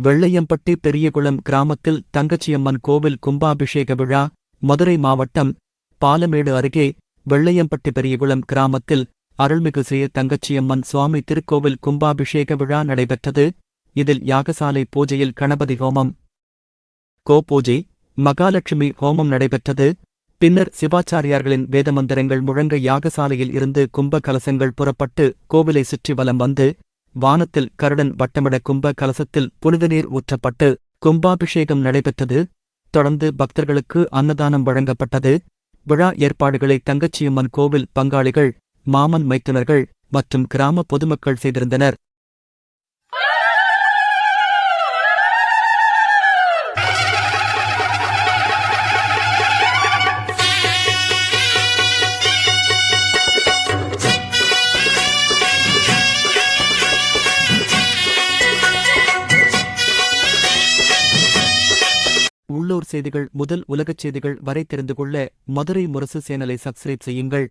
வெள்ளையம்பட்டி பெரியகுளம் கிராமத்தில் தங்கச்சியம்மன் கோவில் கும்பாபிஷேக விழா. மதுரை மாவட்டம் பாலமேடு அருகே வெள்ளையம்பட்டி பெரியகுளம் கிராமத்தில் அருள்மிகு ஸ்ரீ தங்கச்சியம்மன் சுவாமி திருக்கோவில் கும்பாபிஷேக விழா நடைபெற்றது. இதில் யாகசாலை பூஜையில் கணபதி ஹோமம், கோபூஜை, மகாலட்சுமி ஹோமம் நடைபெற்றது. பின்னர் சிவாச்சாரியார்களின் வேதமந்திரங்கள் முழங்க யாகசாலையில் இருந்து கும்ப கலசங்கள் புறப்பட்டு கோவிலை சுற்றி வலம் வந்து வானத்தில் கருடன் வட்டமிட கும்ப கலசத்தில் புனிதநீர் ஊற்றப்பட்டு கும்பாபிஷேகம் நடைபெற்றது. தொடர்ந்து பக்தர்களுக்கு அன்னதானம் வழங்கப்பட்டது. விழா ஏற்பாடுகளை தங்கச்சியம்மன் கோவில் பங்காளிகள், மாமன் மைத்துனர்கள் மற்றும் கிராம பொதுமக்கள் செய்திருந்தனர். உள்ளூர் செய்திகள் முதல் உலகச் செய்திகள் வரை தெரிந்து கொள்ள மதுரை முரசு சேனலை சப்ஸ்கிரைப் செய்யுங்கள்.